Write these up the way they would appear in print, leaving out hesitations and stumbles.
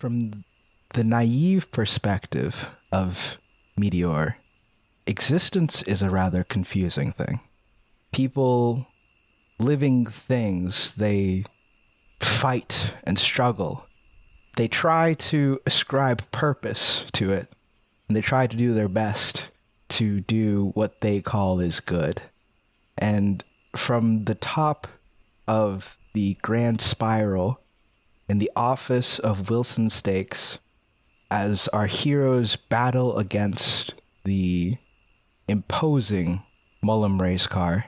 From the naive perspective of Meteor, existence is a rather confusing thing. People, living things, they fight and struggle. They try to ascribe purpose to it, and they try to do their best to do what they call is good. And from the top of the grand spiral in the office of Wilson Stakes, as our heroes battle against the imposing Mullum race car,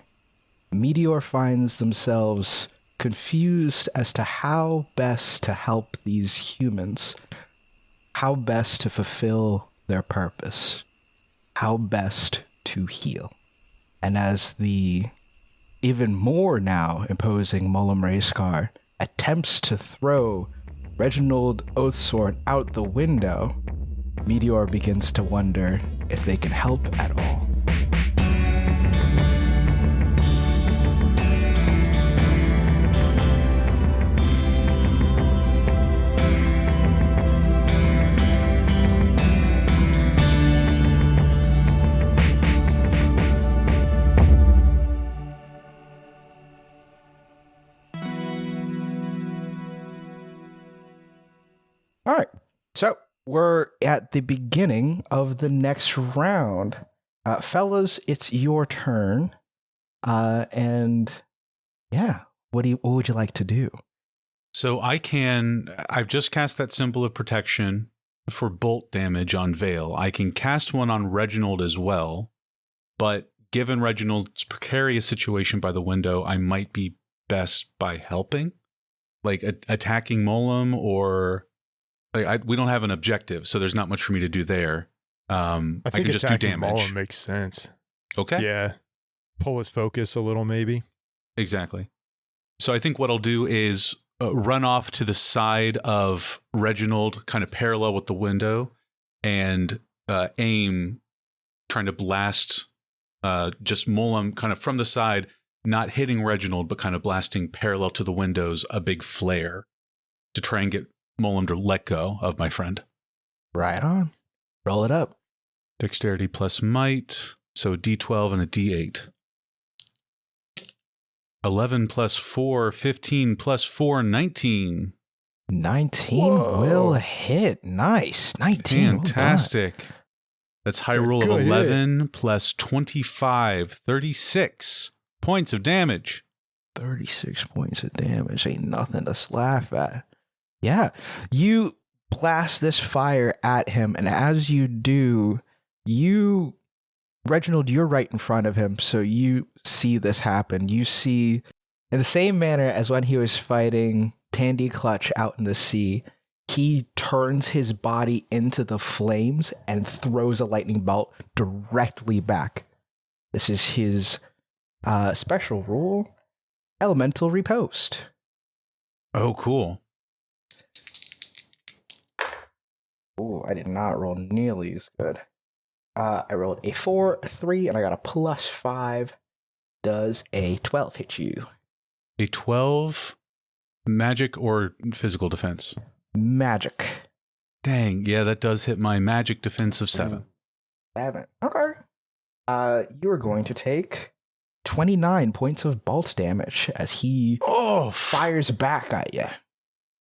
Meteor finds themselves confused as to how best to help these humans, how best to fulfill their purpose, how best to heal. And as the even more now imposing Mullum race car attempts to throw Reginald Oathsworn out the window, Meteor begins to wonder if they can help at all. All right, so we're at the beginning of the next round. Fellas, it's your turn. And yeah, what would you like to do? So I've just cast that symbol of protection for bolt damage on Vale. I can cast one on Reginald as well, but given Reginald's precarious situation by the window, I might be best by helping, like attacking Mullum, or we don't have an objective, so there's not much for me to do there. I think can just do damage. Mullum makes sense. Okay. Yeah. Pull his focus a little, maybe. Exactly. So I think what I'll do is run off to the side of Reginald, kind of parallel with the window, and aim, trying to blast just Mullum kind of from the side, not hitting Reginald, but kind of blasting parallel to the windows, a big flare to try and get Mullum to let go of my friend. Right on. Roll it up. Dexterity plus might, so D12 and a D8. 11 plus 4, 15 plus 4, 19. 19 will hit. Nice. 19. Fantastic. Well, that's high roll of 11 plus 25, 36 points of damage. 36 points of damage. Ain't nothing to laugh at. Yeah. You blast this fire at him, and as you do, Reginald, you're right in front of him, so you see this happen. You see, in the same manner as when he was fighting Tandy Clutch out in the sea, he turns his body into the flames and throws a lightning bolt directly back. This is his special rule, Elemental Riposte. Oh, cool. Oh, I did not roll nearly as good. I rolled a 4, a 3, and I got a +5. Does a 12 hit you? A 12 magic or physical defense? Magic. Dang, yeah, that does hit my magic defense of 7. 7. Okay. You are going to take 29 points of bolt damage as he fires back at you.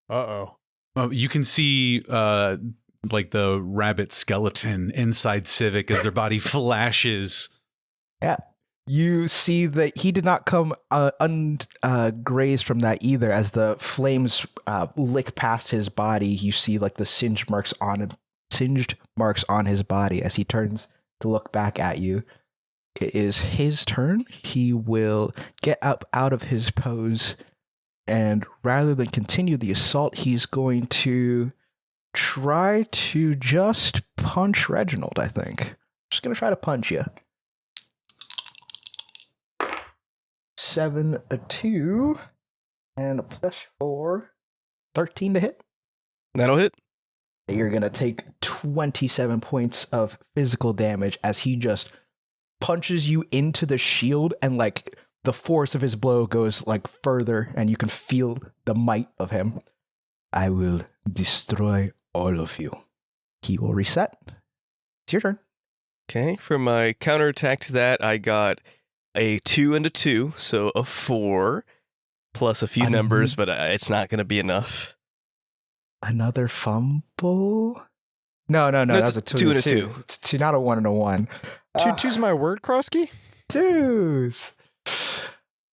Uh-oh. You can see like the rabbit skeleton inside Civic as their body flashes. Yeah. You see that he did not come ungrazed from that either. As the flames lick past his body, you see like the singed marks on his body as he turns to look back at you. It is his turn. He will get up out of his pose, and rather than continue the assault, he's going to try to just punch Reginald, I think. Just going to try to punch you. 7, a 2, and a +4, 13 to hit. That'll hit. You're going to take 27 points of physical damage as he just punches you into the shield, and like the force of his blow goes like further, and you can feel the might of him. I will destroy all of you. He will reset. It's your turn. Okay, for my counterattack to that, I got a 2 and a 2, so a 4, plus a few numbers, but it's not going to be enough. Another fumble? No, that was a 2 and a 2. It's two, not a 1 and a 1. Two's my word, Krosky? Twos.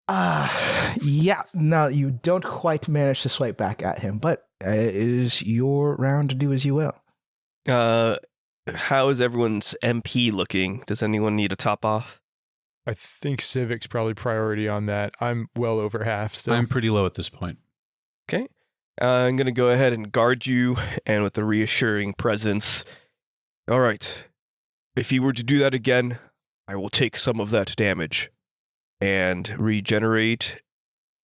Yeah, no, you don't quite manage to swipe back at him, but it is your round to do as you will. How is everyone's MP looking? Does anyone need a top off? I think Civic's probably priority on that. I'm well over half still. I'm pretty low at this point. Okay. I'm going to go ahead and guard you, and with a reassuring presence. All right. If you were to do that again, I will take some of that damage and regenerate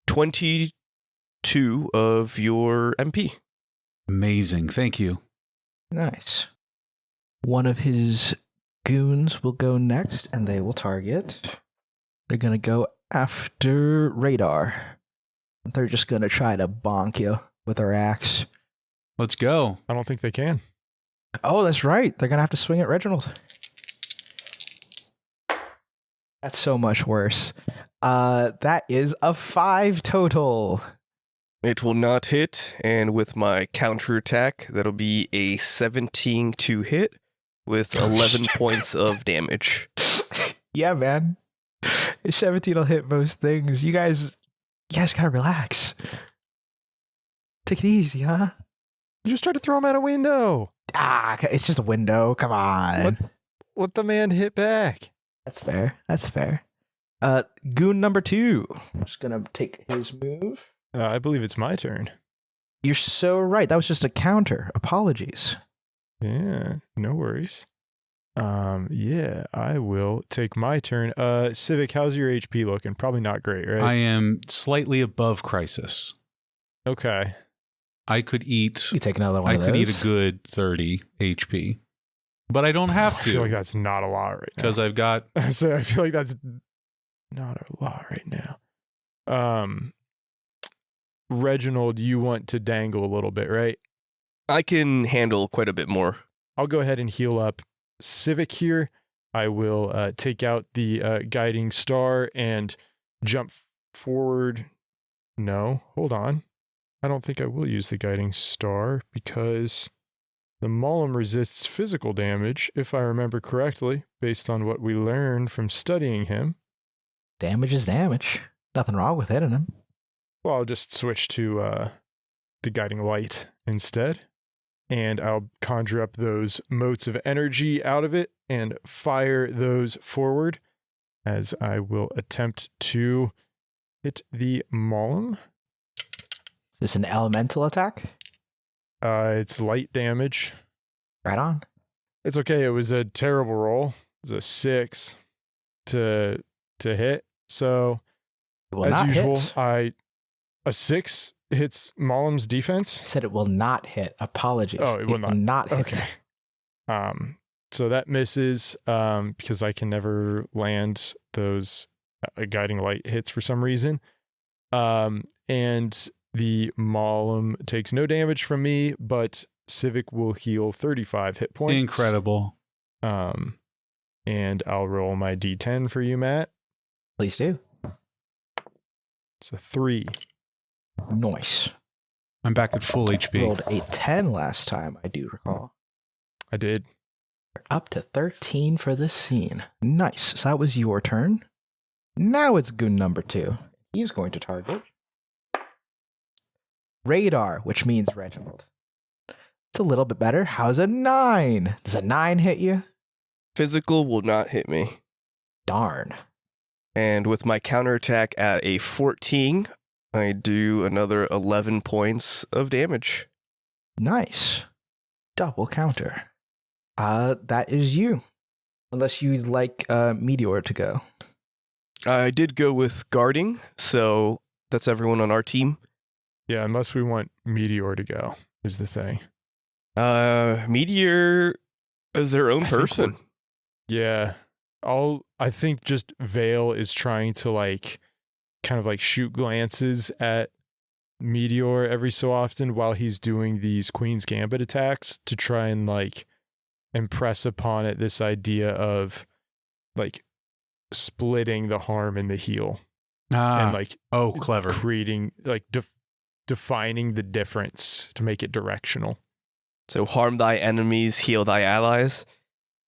22 of your MP. Amazing. Thank you. Nice. One of his goons will go next, and they will target. They're going to go after Radar. They're just going to try to bonk you with their axe. Let's go. I don't think they can. Oh, that's right. They're going to have to swing at Reginald. That's so much worse. That is a 5 total. It will not hit, and with my counterattack, that'll be a 17 to hit with 11 points of damage. Yeah, man. 17 will hit most things. You guys gotta relax. Take it easy, huh? You just try to throw him out a window. It's just a window. Come on. Let the man hit back. That's fair. Goon number 2. I'm just gonna take his move. I believe it's my turn. You're so right. That was just a counter. Apologies. Yeah, no worries. Yeah, I will take my turn. Civic, how's your HP looking? Probably not great, right? I am slightly above crisis. Okay. I could eat. You take another one. I could eat a good 30 HP, but I don't have to. I feel like that's not a lot right now. Because I've got. So I feel like that's not a lot right now. Reginald, you want to dangle a little bit, right? I can handle quite a bit more. I'll go ahead and heal up Civic here. I will take out the guiding star and jump forward. No, hold on. I don't think I will use the guiding star because the Maulum resists physical damage, if I remember correctly, based on what we learned from studying him. Damage is damage. Nothing wrong with hitting him. Well, I'll just switch to the guiding light instead. And I'll conjure up those motes of energy out of it and fire those forward as I will attempt to hit the Maulum. Is this an elemental attack? It's light damage. Right on. It's okay. It was a terrible roll. It was a 6 to hit. So, as usual, a 6 hits Maulum's defense. I said it will not hit. Apologies. Oh, it will not hit. Okay. So that misses because I can never land those guiding light hits for some reason. And the Maulum takes no damage from me, but Civic will heal 35 hit points. Incredible. And I'll roll my D10 for you, Matt. Please do. It's a 3. Nice. I'm back at full HP. Rolled a 10 last time, I do recall. I did. Up to 13 for this scene. Nice. So that was your turn. Now it's goon number 2. He's going to target Radar, which means Reginald. It's a little bit better. How's a 9? Does a 9 hit you? Physical will not hit me. Darn. And with my counterattack at a 14, I do another 11 points of damage. Nice. Double counter. That is you. Unless you'd like Meteor to go. I did go with guarding, so that's everyone on our team. Yeah, unless we want Meteor to go, is the thing. Meteor is their own person. Yeah. I think just Vale is trying to kind of shoot glances at Meteor every so often while he's doing these Queen's Gambit attacks to try and like impress upon it this idea of like splitting the harm and the heal and like clever. creating like defining the difference to make it directional. So harm thy enemies, heal thy allies.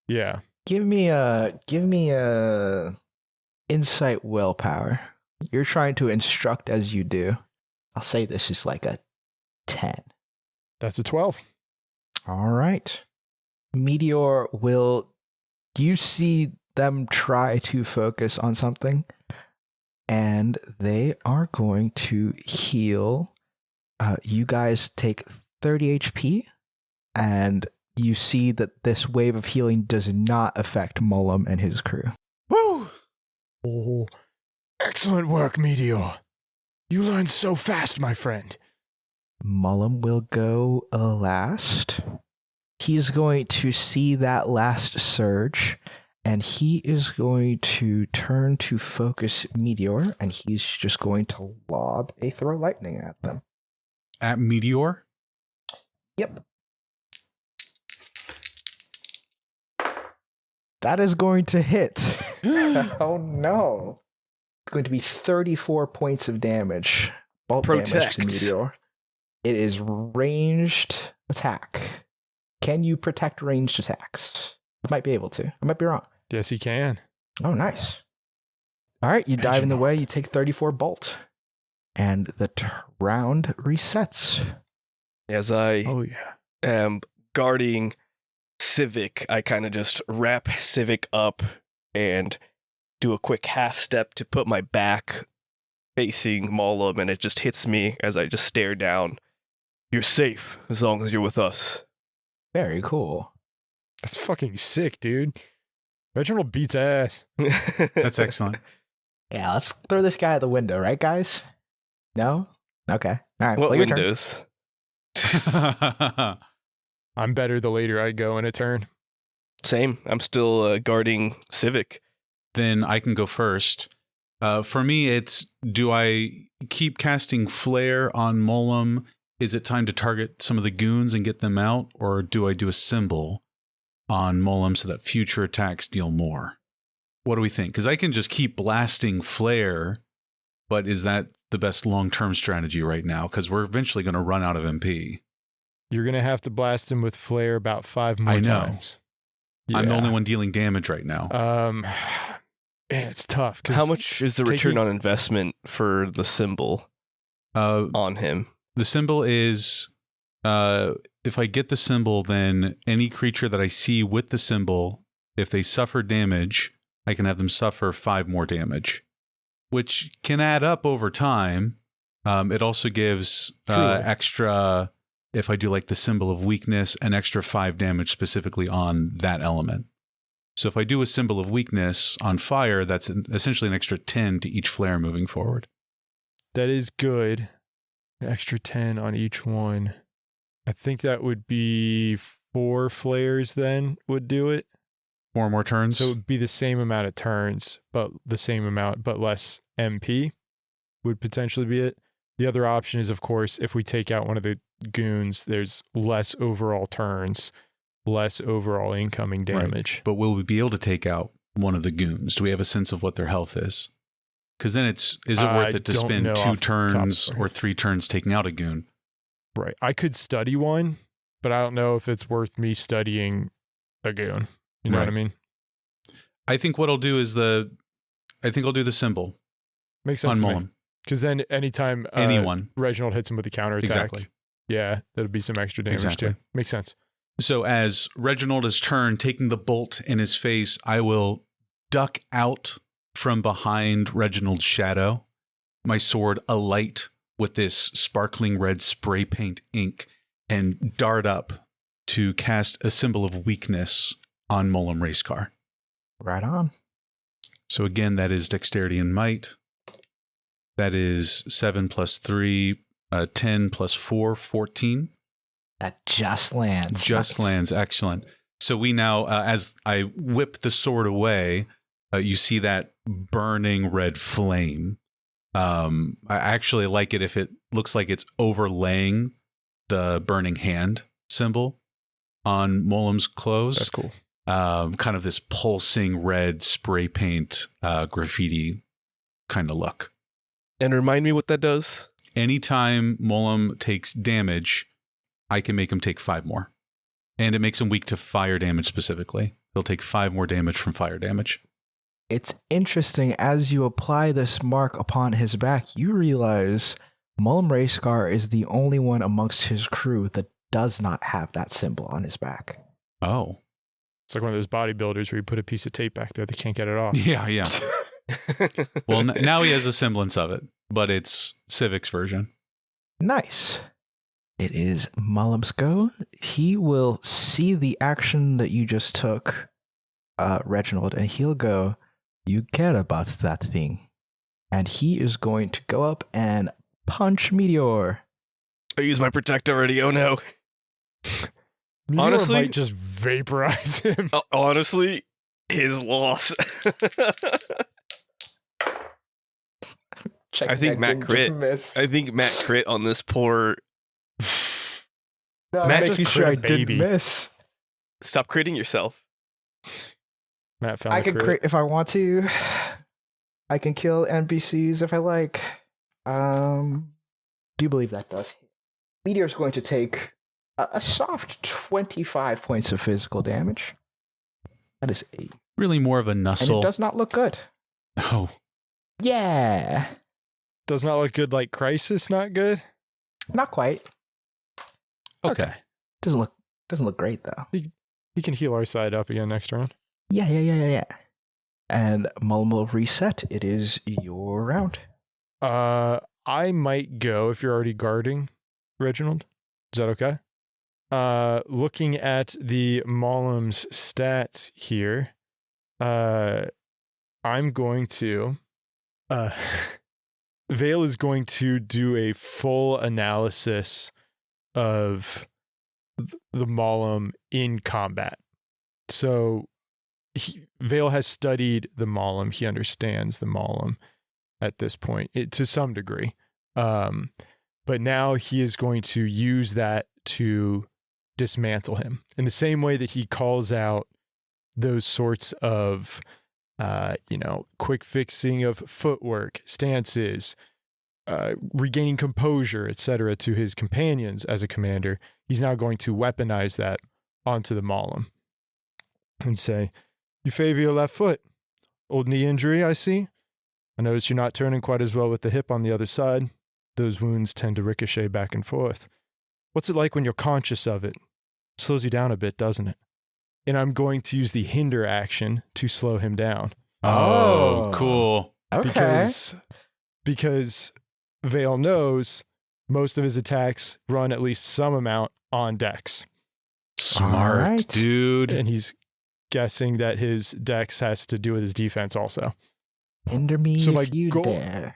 Yeah. Give me a insight willpower. You're trying to instruct as you do. I'll say this is like a 10. That's a 12. All right. Meteor will... You see them try to focus on something, and they are going to heal. You guys take 30 HP, and you see that this wave of healing does not affect Mullum and his crew. Woo! Oh, excellent work, Meteor. You learn so fast, my friend. Mullum will go last. He's going to see that last surge, and he is going to turn to focus Meteor, and he's just going to lob a throw lightning at them. At Meteor? Yep. That is going to hit. Oh no. It's going to be 34 points of damage. Bolt damage to Meteor. It is ranged attack. Can you protect ranged attacks? You might be able to. I might be wrong. Yes, he can. Oh, nice. All right, you dive in the way. You take 34 bolt. And the round resets. As I Oh, yeah. am guarding Civic, I kind of just wrap Civic up and do a quick half step to put my back facing Mullum, and it just hits me as I just stare down. You're safe as long as you're with us. Very cool. That's fucking sick, dude. Reginald beats ass. That's excellent. Yeah, let's throw this guy out the window, right, guys? No? Okay. All right. What well, your turn. windows? I'm better the later I go in a turn. Same. I'm still guarding Civic. Then I can go first. For me, it's, do I keep casting Flare on Mullum? Is it time to target some of the goons and get them out? Or do I do a symbol on Mullum so that future attacks deal more? What do we think? Because I can just keep blasting Flare, but is that the best long-term strategy right now? Because we're eventually going to run out of MP. You're going to have to blast him with Flare about 5 more times. I'm the only one dealing damage right now. Man, it's tough. How much is the return on investment for the symbol on him? The symbol is, if I get the symbol, then any creature that I see with the symbol, if they suffer damage, I can have them suffer 5 more damage, which can add up over time. It also gives extra, if I do like the symbol of weakness, an extra 5 damage specifically on that element. So if I do a symbol of weakness on fire, that's essentially an extra 10 to each flare moving forward. That is good. An extra 10 on each one. I think that would be 4 flares then would do it. 4 more turns? So it would be the same amount of turns, but less MP would potentially be it. The other option is, of course, if we take out one of the goons, there's less overall turns, less overall incoming damage. Right. But will we be able to take out one of the goons? Do we have a sense of what their health is? Because then is it worth it to spend 2 turns or 3 turns taking out a goon? Right. I could study one, but I don't know if it's worth me studying a goon. You know what I mean? I think what I'll do is I'll do the symbol. Makes sense on to Mullum. me. Because then anytime anyone Reginald hits him with a counterattack, exactly. Yeah, that'll be some extra damage too. Makes sense. So as Reginald is turned, taking the bolt in his face, I will duck out from behind Reginald's shadow, my sword alight with this sparkling red spray paint ink, and dart up to cast a symbol of weakness on Mullum Racecar. Right on. So again, that is dexterity and might. That is 7 plus 3, 10 plus 4, 14. That just lands. Just lands. Excellent. So we now, as I whip the sword away, you see that burning red flame I actually like it if it looks like it's overlaying the burning hand symbol on Molem's clothes. That's cool. Kind of this pulsing red spray paint graffiti kind of look. And remind me what that does. Anytime Molem takes damage, I can make him take 5 more. And it makes him weak to fire damage specifically. He'll take 5 more damage from fire damage. It's interesting, as you apply this mark upon his back, you realize Mullen Rayscar is the only one amongst his crew that does not have that symbol on his back. Oh. It's like one of those bodybuilders where you put a piece of tape back there, they can't get it off. Yeah. Well, now he has a semblance of it, but it's Civic's version. Nice. It is Mullem's go. He will see the action that you just took, Reginald, and he'll go, "You care about that thing." And he is going to go up and punch Meteor. I use my protect already. Oh no. Meteor Honestly- might just vaporize him. Honestly, his loss. I think Matt crit. I think Matt crit on this poor. No, Matt I'm just making sure I crit a baby. didn't miss. Stop critting yourself. Matt found I a can crit if I want to. I can kill NPCs if I like. Do you believe that does hit? Meteor's going to take a soft 25 points of physical damage. That is 8. Really more of a And nuzzle. it does not look good. Oh. Yeah. Does not look good like Crisis, not good? Not quite. Okay. Doesn't look great though. He can heal our side up again next round. Yeah. And Mullen will reset. It is your round. I might go if you're already guarding, Reginald. Is that okay? Looking at the Molem's stats here, I'm going to Vale is going to do a full analysis of the Molem in combat. So Vale has studied the Molem. He understands the Molem at this point, to some degree. But now he is going to use that to dismantle him in the same way that he calls out those sorts of, quick fixing of footwork, stances, regaining composure, etc., to his companions as a commander. He's now going to weaponize that onto the Molem and say, "You favor your left foot. Old knee injury, I see. I notice you're not turning quite as well with the hip on the other side. Those wounds tend to ricochet back and forth. What's it like when you're conscious of it? Slows you down a bit, doesn't it?" And I'm going to use the hinder action to slow him down. Oh, cool. Okay. Because Vale knows most of his attacks run at least some amount on dex. Smart, Alright. dude. And he's guessing that his dex has to do with his defense also. Hinder me So my if you goal- dare.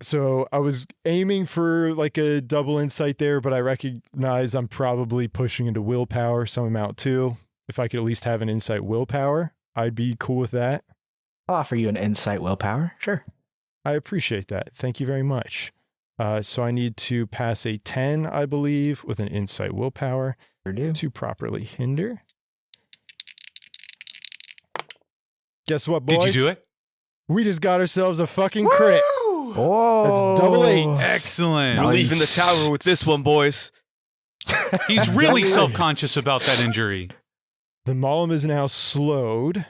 So I was aiming for like a double insight there, but I recognize I'm probably pushing into willpower some amount too. If I could at least have an insight willpower, I'd be cool with that. I'll offer you an insight willpower. Sure. I appreciate that. Thank you very much. So I need to pass a 10, I believe, with an insight willpower Sure do. to properly hinder. Guess what, boys? Did you do it? We just got ourselves a fucking crit. Oh, That's double eights. Excellent. We're Nice. leaving the tower with this one, boys. He's really Double self-conscious eights. about that injury. The Molem is now slowed.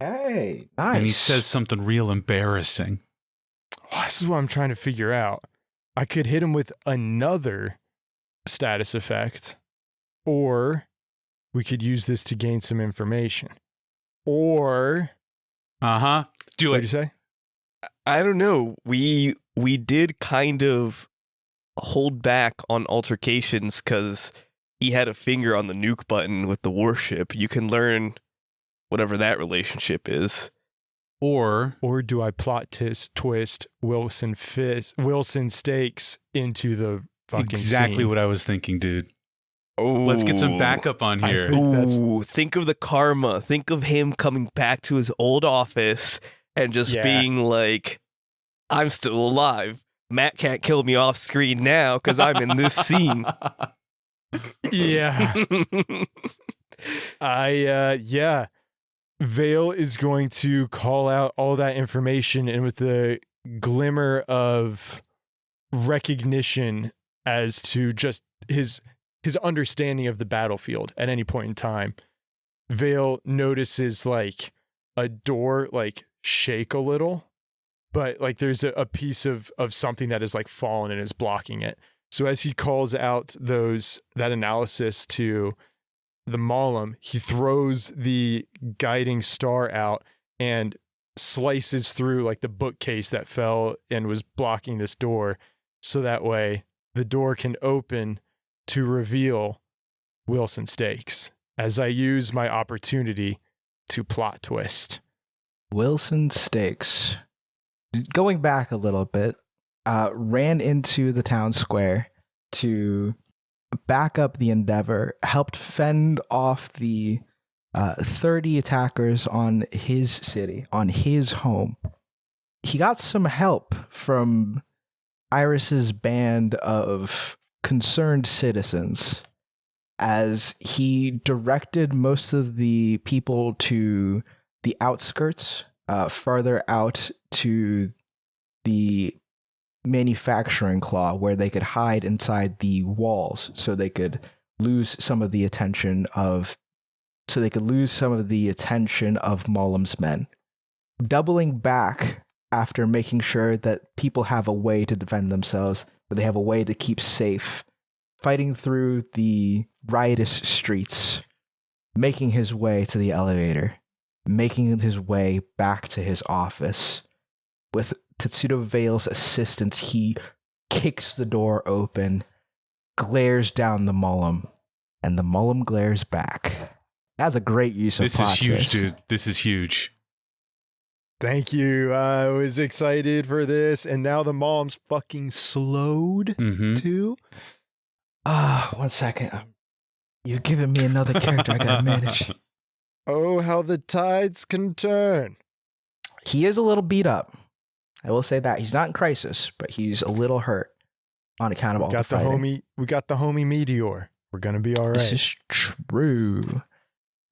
Hey, nice. And he says something real embarrassing. Oh, this is what I'm trying to figure out. I could hit him with another status effect, or we could use this to gain some information. Or, Uh-huh. Do what did it. you say? I don't know. We did kind of hold back on altercations because he had a finger on the nuke button with the warship. You can learn whatever that relationship is. Or Or do I plot twist Wilson Stakes into the fucking exactly scene? what I was thinking, dude. Oh, Let's get some backup on I here. think that's- Ooh, think of the karma. Think of him coming back to his old office and just Yeah. being like, I'm still alive. Matt can't kill me off screen now because I'm in this scene. Yeah. Yeah. Vale is going to call out all that information, and with the glimmer of recognition as to just his understanding of the battlefield at any point in time, Vale notices like a door like shake a little, but like there's a piece of something that is like fallen and is blocking it. So as he calls out that analysis to the Malam, he throws the guiding star out and slices through like the bookcase that fell and was blocking this door, so that way the door can open to reveal Wilson Stakes as I use my opportunity to plot twist. Wilson Stakes, going back a little bit, ran into the town square to back up the Endeavor, helped fend off the 30 attackers on his city, on his home. He got some help from Iris's band of concerned citizens as he directed most of the people to the outskirts, farther out to the manufacturing claw where they could hide inside the walls so they could lose some of the attention of Malam's men. Doubling back after making sure that people have a way to defend themselves, that they have a way to keep safe, fighting through the riotous streets, making his way to the elevator, making his way back to his office. With Tetsudo Vale's assistance, he kicks the door open, glares down the Malam, and the Malam glares back. That's a great use of plot This is huge, twist. dude. This is huge. Thank you. I was excited for this, and now the Malam's fucking slowed Mm-hmm. too. 1 second. You're giving me another character I gotta manage. Oh, how the tides can turn. He is a little beat up. I will say that. He's not in crisis, but he's a little hurt on account of all the fighting. We got the homie Meteor. We're gonna be all right. This is true.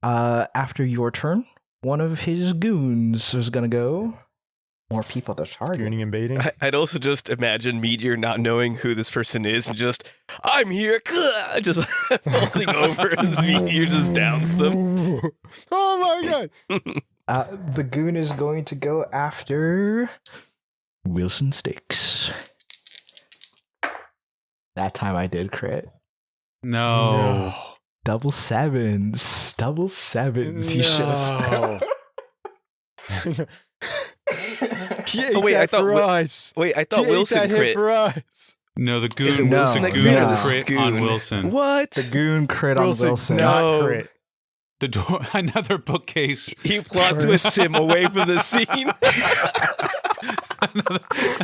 After your turn, one of his goons is gonna go. More people to target. Gooning and baiting. I'd also just imagine Meteor not knowing who this person is and just, I'm here, just falling over as Meteor just downs them. Oh my god. The goon is going to go after Wilson Stakes. That time I did crit. No. Double sevens. Double sevens. He shows. He ate Oh, wait, that I thought for Wi- us. Wait, I He thought ate Wilson that hit crit. for us. No, the goon. Is it Wilson that goon crit or this crit goon? on Wilson. What? The goon crit on Wilson. not No. crit. The door. Another bookcase. He plot twists him away from the scene.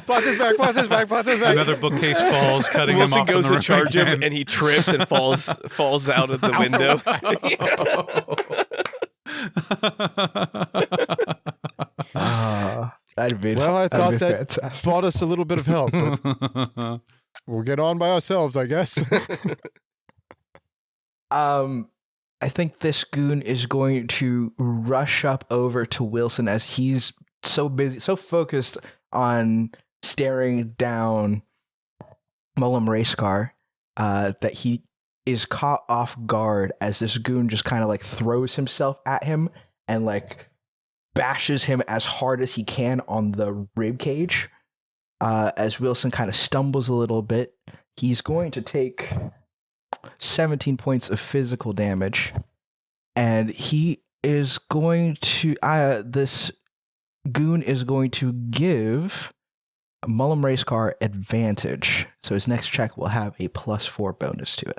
Plot this back. Another bookcase falls, cutting Wilson him off. goes from to the charge room him again. and he trips and falls out of the window. That'd be Well, I thought that fantastic. brought us a little bit of help. But we'll get on by ourselves, I guess. I think this goon is going to rush up over to Wilson as he's so busy, so focused on staring down Mullum Racecar that he is caught off guard as this goon just kind of like throws himself at him and like bashes him as hard as he can on the rib cage. As Wilson kind of stumbles a little bit, he's going to take 17 points of physical damage, and he is going to this goon is going to give Mullum Racecar advantage, so his next check will have a +4 bonus to it.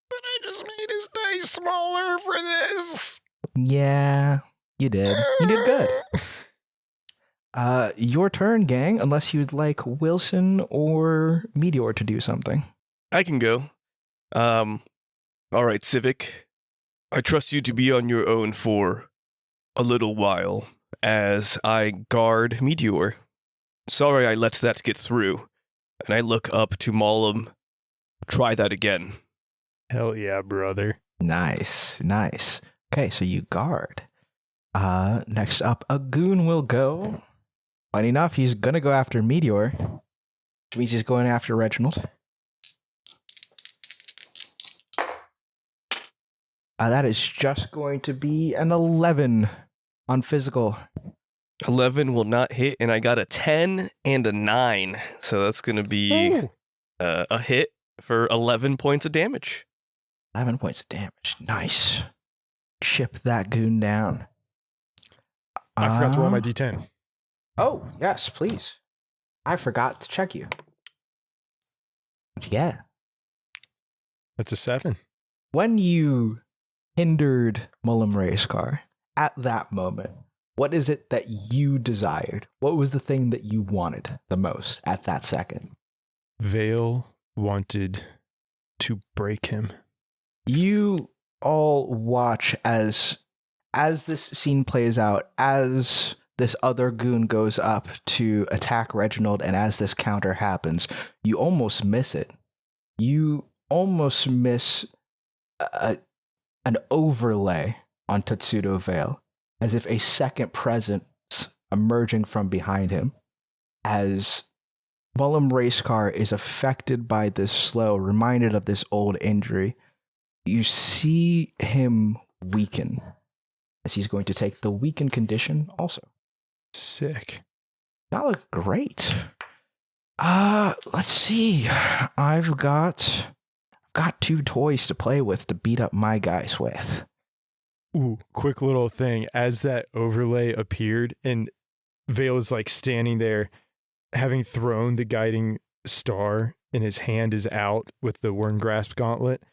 But I just made his dice smaller for this. Yeah, you did good. Your turn, gang, unless you'd like Wilson or Meteor to do something. I can go. All right, Civic. I trust you to be on your own for a little while as I guard Meteor. Sorry I let that get through. And I look up to Maulum. Try that again. Hell yeah, brother. Nice. Okay, so you guard. Next up, a goon will go. Funny enough, he's gonna go after Meteor, which means he's going after Reginald. That is just going to be an 11 on physical. 11 will not hit, and I got a 10 and a 9. So that's going to be a hit for 11 points of damage. 11 points of damage. Nice. Chip that goon down. I forgot to roll my D10. Oh, yes, please. I forgot to check you. What'd you get? That's a 7. When you hindered Mullum Racecar, at that moment, what is it that you desired? What was the thing that you wanted the most at that second? Vale wanted to break him. You all watch as this scene plays out, as this other goon goes up to attack Reginald, and as this counter happens, you almost miss it. You almost miss an overlay on Tatsudo Vale, as if a second presence emerging from behind him, as Mullum Racecar is affected by this slow, reminded of this old injury. You see him weaken, as he's going to take the weakened condition also. Sick. That looked great. Let's see. I've got 2 toys to play with to beat up my guys with. Ooh, quick little thing. As that overlay appeared and Vale is like standing there, having thrown the guiding star, and his hand is out with the Worm Grasp gauntlet.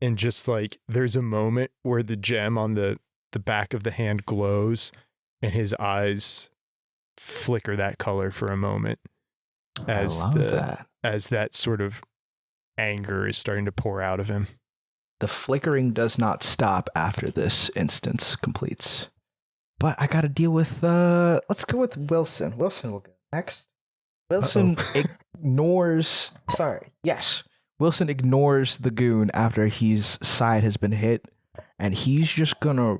And just like there's a moment where the gem on the back of the hand glows and his eyes flicker that color for a moment as that sort of anger is starting to pour out of him. The flickering does not stop after this instance completes. But I gotta deal with, let's go with Wilson. Wilson will go next. Wilson ignores, Wilson ignores the goon after his side has been hit, and he's just gonna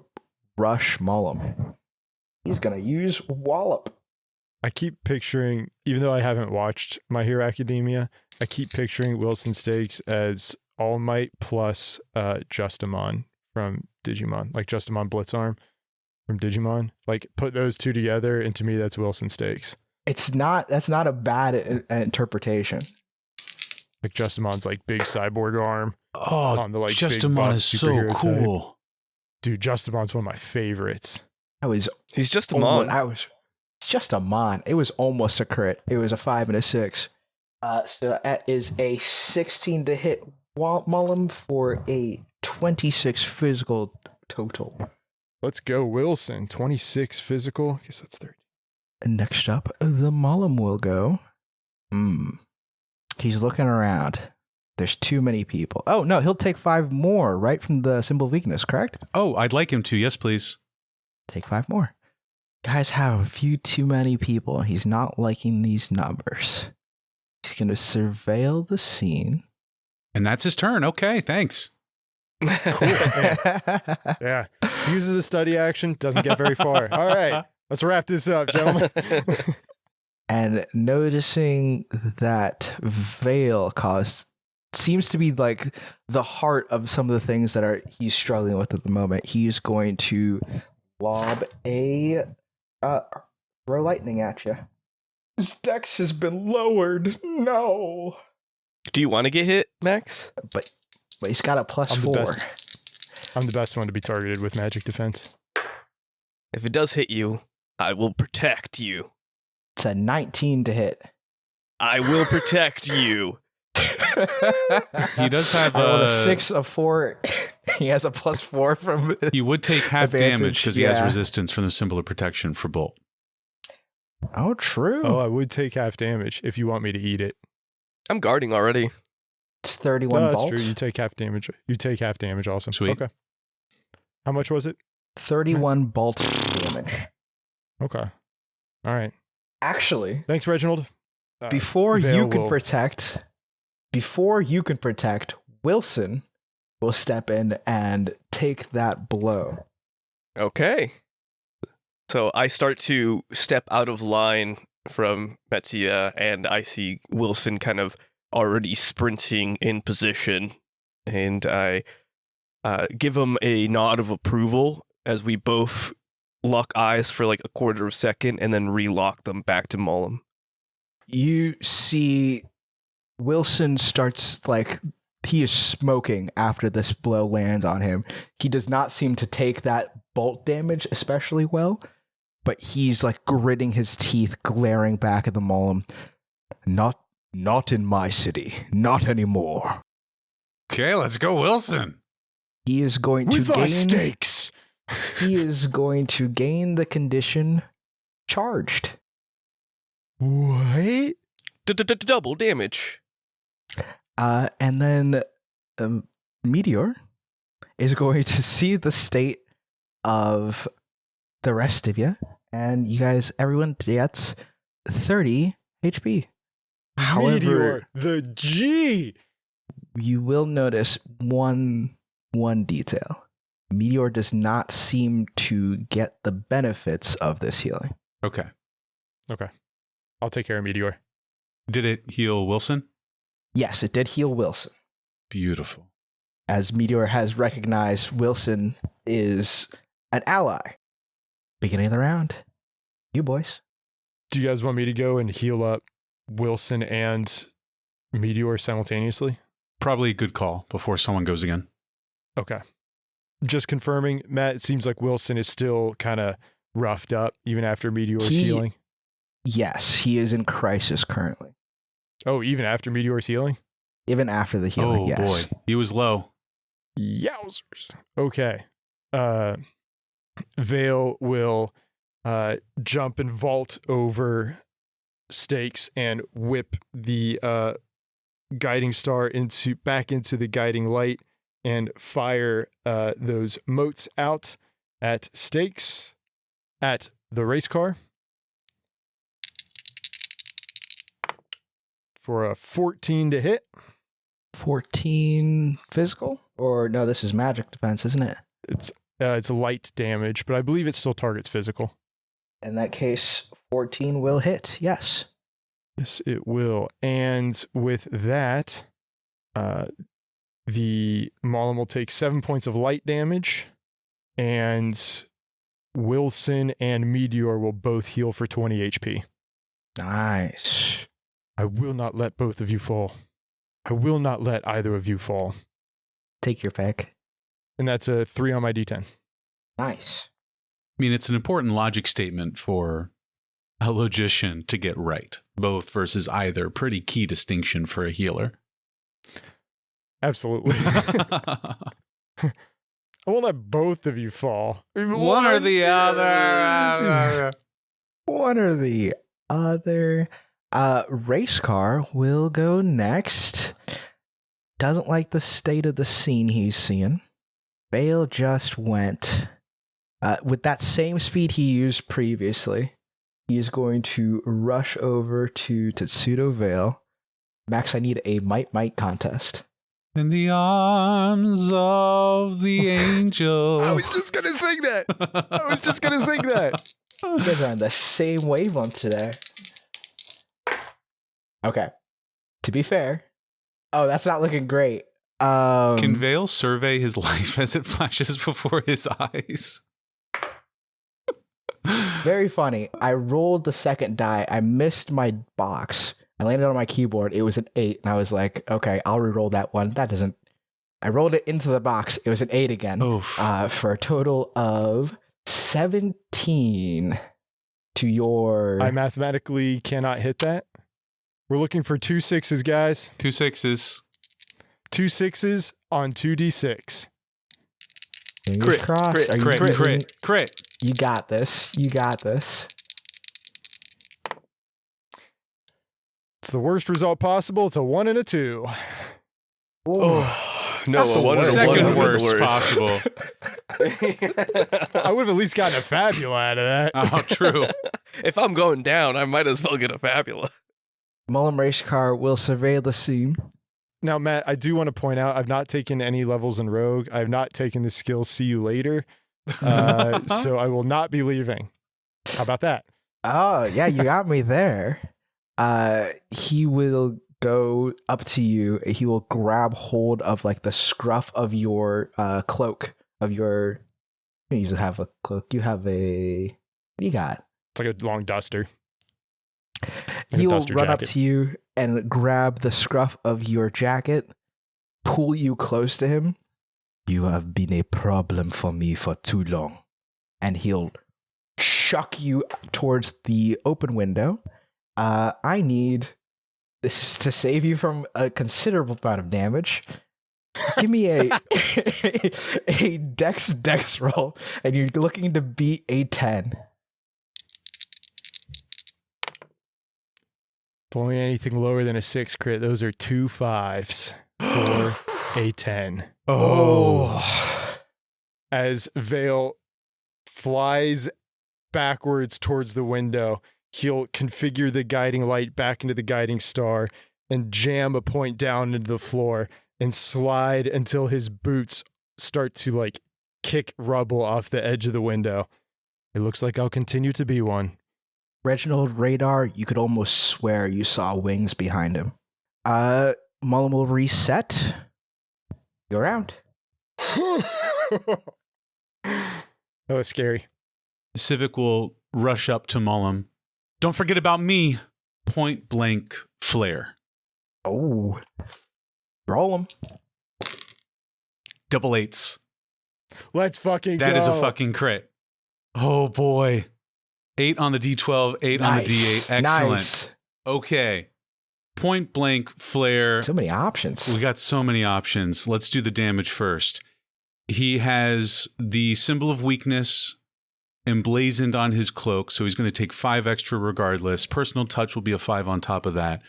rush Mullum. He's gonna use Wallop. I keep picturing, even though I haven't watched My Hero Academia, I keep picturing Wilson Stakes as All Might plus Justamon from Digimon, like Justamon Blitzarm from Digimon. Like, put those two together, and to me, that's Wilson Stakes. That's not a bad interpretation. Like Justamon's like big cyborg arm. Oh, on the, like, Justamon is so cool. Type. Dude, Justamon's one of my favorites. He's just a mon. It's just a mon. It was almost a crit. It was a 5 and a 6. So that is a 16 to hit Mullum for a 26 physical total. Let's go, Wilson. 26 physical. I guess that's 30. Next up, the Mullum will go. He's looking around. There's too many people. Oh, no, he'll take 5 more, right from the symbol of weakness, correct? Oh, I'd like him to. Yes, please. Take 5 more. Guys have a few too many people. He's not liking these numbers. He's going to surveil the scene. And that's his turn. Okay, thanks. Cool. Yeah. He uses a study action, doesn't get very far. All right. Let's wrap this up, gentlemen. And noticing that Vale seems to be like the heart of some of the things that he's struggling with at the moment, he's going to lob a throw lightning at you. His dex has been lowered. No. Do you want to get hit, Max? But he's got a +4. I'm the best one to be targeted with magic defense. If it does hit you, I will protect you. It's a 19 to hit. I will protect you. He does have a 6, a 4. He has a +4 from. He would take half advantage, damage because he has resistance from the symbol of protection for bolt. Oh, true. Oh, I would take half damage if you want me to eat it. I'm guarding already. It's 31 no, bolt. That's true. You take half damage. You take half damage also. Sweet. Okay. How much was it? 31 bolt damage. Okay. All right. Actually, Thanks, Reginald. before Vale you can will- protect, Wilson will step in and take that blow. Okay. So I start to step out of line from Metsia, and I see Wilson kind of already sprinting in position, and I give him a nod of approval as we both lock eyes for like a quarter of a second and then relock them back to Mullum. You see Wilson starts like he is smoking after this blow lands on him. He does not seem to take that bolt damage especially well, but he's like gritting his teeth, glaring back at the Mullum. Not in my city. Not anymore. Okay, let's go, Wilson. He is going to With our gain stakes. he is going to gain the condition charged. What? Double damage. And then Meteor is going to see the state of the rest of you, and you guys, everyone gets 30 HP. However, Meteor, the G. you will notice one detail. Meteor does not seem to get the benefits of this healing. Okay. I'll take care of Meteor. Did it heal Wilson? Yes, it did heal Wilson, Beautiful. as Meteor has recognized Wilson is an ally. Beginning of the round. You boys. Do you guys want me to go and heal up Wilson and Meteor simultaneously? Probably a good call before someone goes again. Okay. Just confirming, Matt, it seems like Wilson is still kind of roughed up even after Meteor's healing. Yes, he is in crisis currently. Oh, even after Meteor's healing? Even after the healing, Oh, yes. boy. He was low. Yowzers. Okay. Vale will jump and vault over stakes and whip the guiding star back into the guiding light and fire those motes out at stakes at the race car for a 14 to hit. 14 physical? Or no, this is magic defense, isn't it? It's light damage, but I believe it still targets physical. In that case, 14 will hit, yes. Yes, it will. And with that, the Maulum will take 7 points of light damage, and Wilson and Meteor will both heal for 20 HP. Nice. I will not let both of you fall. I will not let either of you fall. Take your pick. And that's a 3 on my D10. Nice. I mean, it's an important logic statement for a logician to get right. Both versus either. Pretty key distinction for a healer. Absolutely. I won't let both of you fall. One or the other. One or the other. Race car will go next. Doesn't like the state of the scene he's seeing. Vale just went with that same speed he used previously. He is going to rush over to Tetsudo Vale. Max, I need a might contest. In the arms of the angel. I was just going to sing that. You guys are on the same wavelength today. Okay. To be fair. Oh, that's not looking great. Can Vale survey his life as it flashes before his eyes? Very funny. I rolled the second die. I missed my box. I landed on my keyboard. It was an 8, and I was like, okay, I'll re-roll that one. That doesn't... I rolled it into the box. It was an 8 again. Oof. For a total of 17 to your... I mathematically cannot hit that. We're looking for 2 6s, guys. 2 6s. 2 6s on 2d6. Fingers Crit, crossed. crit, Are you Crit, kidding? crit. You got this. You got this. It's the worst result possible. It's a 1 and a 2. Oh, no, That's a the one and a Second one would worst be the possible. I would have at least gotten a fabula out of that. Oh, true. If I'm going down, I might as well get a fabula. Mullen Rashkar will survey the scene. Now, Matt, I do want to point out I've not taken any levels in Rogue. I've not taken the skill See You Later. So I will not be leaving. How about that? Oh, yeah, you got me there. He will go up to you. He will grab hold of like the scruff of your cloak of your. You usually have a cloak. You have a. What do you got? It's like a long duster. He will run up to you and grab the scruff of your jacket, pull you close to him. You have been a problem for me for too long. And he'll chuck you towards the open window. I need this to save you from a considerable amount of damage. Give me a dex roll, and you're looking to beat a 10. Only anything lower than a 6 crit. Those are 2 5s for a 10. Oh. As Vale flies backwards towards the window, he'll configure the guiding light back into the guiding star and jam a point down into the floor and slide until his boots start to like kick rubble off the edge of the window. It looks like I'll continue to be one. Reginald Radar, you could almost swear you saw wings behind him. Mullen will reset. Go around. That was scary. Civic will rush up to Mullen. Don't forget about me. Point blank flare. Oh. Roll him. Double 8s. Let's fucking go. That is a fucking crit. Oh boy. 8 on the D12, 8 on the D8. Excellent. Nice. Okay. Point blank flare. So many options. We got so many options. Let's do the damage first. He has the symbol of weakness emblazoned on his cloak, so he's going to take 5 extra regardless. Personal touch will be a 5 on top of that.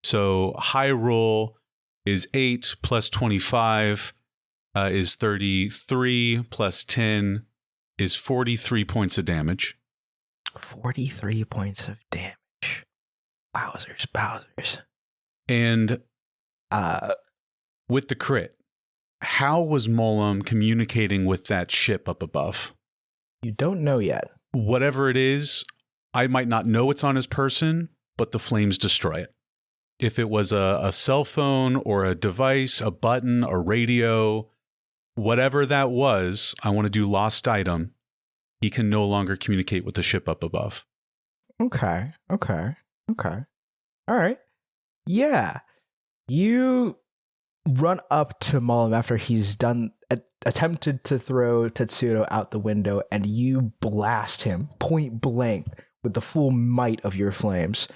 So high roll is 8 plus 25 is 33 plus 10 is 43 points of damage. 43 points of damage. Bowsers. And with the crit, how was Mullen communicating with that ship up above? You don't know yet. Whatever it is, I might not know it's on his person, but the flames destroy it. If it was a cell phone or a device, a button, a radio, whatever that was, I want to do lost item. He can no longer communicate with the ship up above. Okay. All right. Yeah. You run up to Mullen after he's done attempted to throw Tetsudo out the window, and you blast him point blank with the full might of your flames.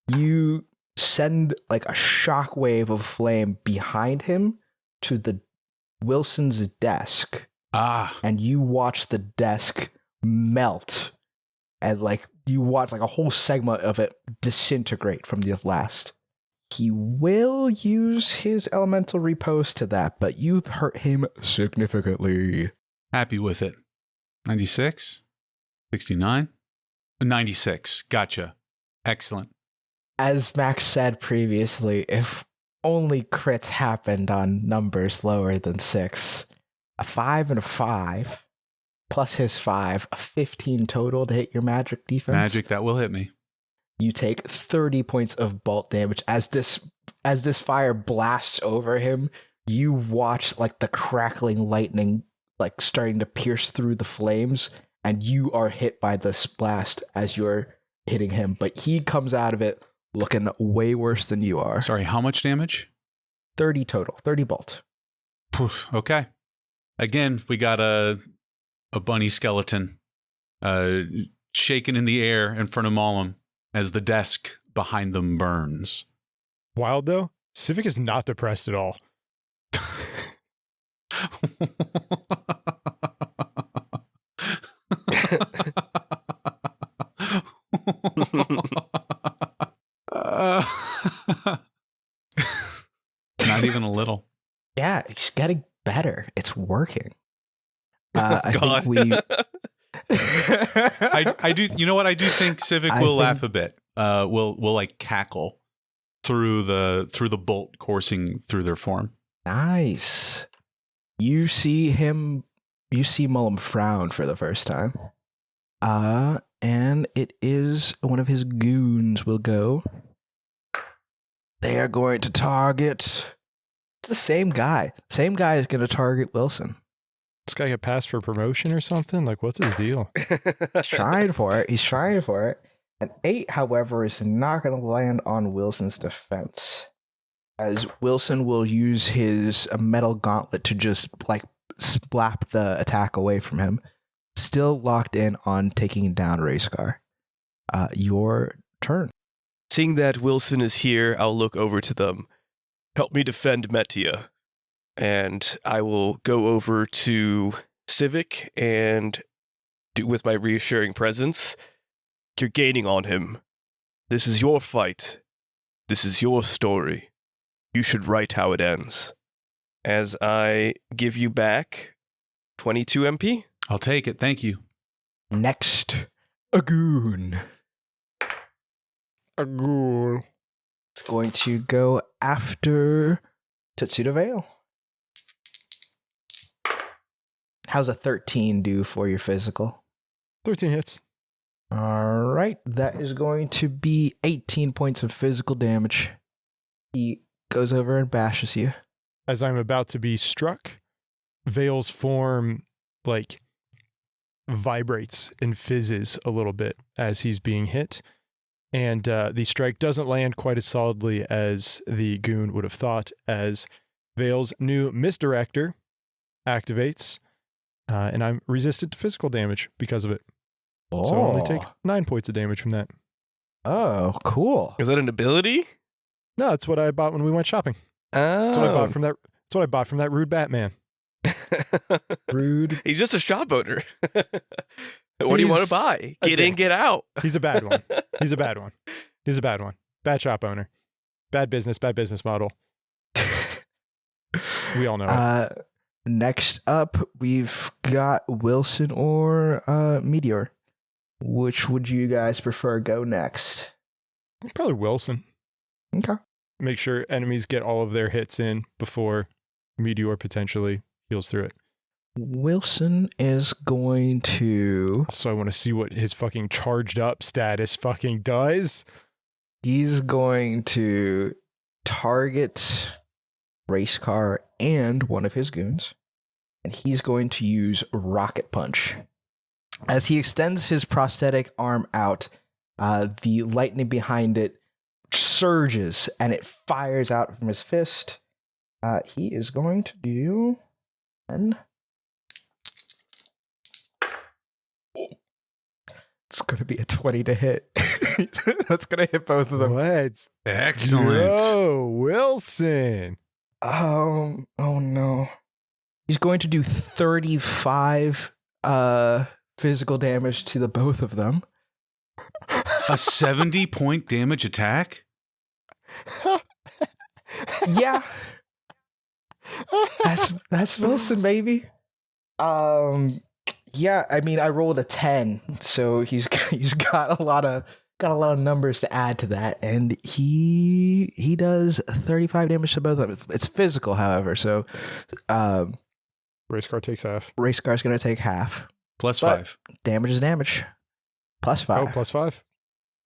You send like a shockwave of flame behind him to the Wilson's desk. And you watch the desk melt, and like you watch like a whole segment of it disintegrate from the blast. He will use his elemental riposte to that, but you've hurt him significantly. Happy with it. 96? 69? 96. Gotcha. Excellent. As Max said previously, if only crits happened on numbers lower than 6, a 5 and a 5, plus his 5, a 15 total to hit your magic defense. Magic, that will hit me. You take 30 points of bolt damage as this fire blasts over him. You watch like the crackling lightning like starting to pierce through the flames, and you are hit by this blast as you're hitting him. But he comes out of it looking way worse than you are. Sorry, how much damage? 30 total, 30 bolt. Poof, okay. Again, we got a bunny skeleton shaking in the air in front of Mullen as the desk behind them burns. Wild though, Civic is not depressed at all. Not even a little. Yeah, it's getting better. It's working. I think I do. You know what? I do think Civic will laugh a bit. Will like cackle through the bolt coursing through their form. Nice. You see Mullum frown for the first time. And it is one of his goons will go. They are going to target the same guy. Same guy is going to target Wilson. This guy get passed for promotion or something? Like, what's his deal? He's trying for it. He's trying for it. An 8, however, is not going to land on Wilson's defense. As Wilson will use his metal gauntlet to just like slap the attack away from him. Still locked in on taking down Racecar. Your turn. Seeing that Wilson is here, I'll look over to them. Help me defend Metia. And I will go over to Civic and with my reassuring presence, you're gaining on him. This is your fight. This is your story. You should write how it ends. As I give you back 22 MP. I'll take it. Thank you. Next, a goon. A ghoul. It's going to go after Tetsuda Vale. How's a 13 do for your physical? 13 hits. All right, that is going to be 18 points of physical damage. He goes over and bashes you. As I'm about to be struck, Vale's form, like, vibrates and fizzes a little bit as he's being hit. And the strike doesn't land quite as solidly as the goon would have thought, as Vale's new misdirector activates, and I'm resistant to physical damage because of it. Oh. So I only take 9 points of damage from that. Oh, cool. Is that an ability? No, that's what I bought when we went shopping. Oh. That's what I bought from that. That's what I bought from that rude Batman. Rude. He's just a shop owner. What do you want to buy? Get in, get out. He's a bad one. He's a bad one. He's a bad one. Bad shop owner. Bad business model. We all know it. Next up, we've got Wilson or Meteor. Which would you guys prefer go next? Probably Wilson. Okay. Make sure enemies get all of their hits in before Meteor potentially heals through it. Wilson is going to... Also, I want to see what his fucking charged up status fucking does. He's going to target Racecar and one of his goons. And he's going to use Rocket Punch. As he extends his prosthetic arm out, the lightning behind it surges and it fires out from his fist. He is going to do... 10. It's going to be a 20 to hit. That's going to hit both of them. Let's Excellent. go, Wilson. Oh no. He's going to do 35 physical damage to the both of them. A 70-point damage attack? Yeah. That's Wilson, baby. Yeah, I mean I rolled a 10, so he's got a lot of numbers to add to that, and he does 35 damage to both of them. It's physical, however, so Racecar takes half. Racecar's going to take half. Plus But 5. damage is damage. Plus 5. Oh, plus 5.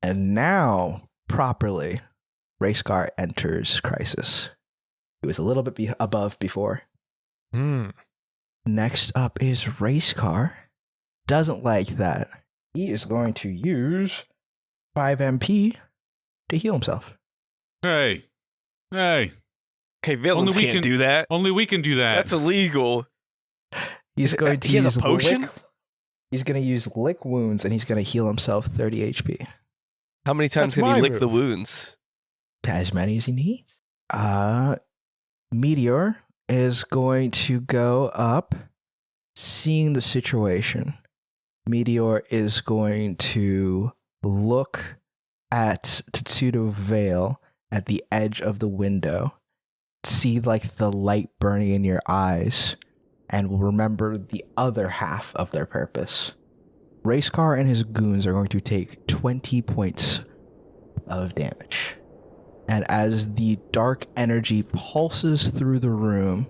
And now, properly, Racecar enters Crisis. He was a little bit above before. Next up is Racecar. Doesn't like that. He is going to use 5 MP to heal himself. Hey. Okay, villains Only we can't can- do that. Only we can do that. That's illegal. He's going to He has use a potion? Lick. He's going to use Lick Wounds, and he's going to heal himself 30 HP. How many times That's can my he lick move. the wounds? As many as he needs. Meteor is going to go up, seeing the situation. Meteor is going to look at Tetsudo Vale at the edge of the window, see like the light burning in your eyes, and will remember the other half of their purpose. Racecar and his goons are going to take 20 points of damage. And as the dark energy pulses through the room,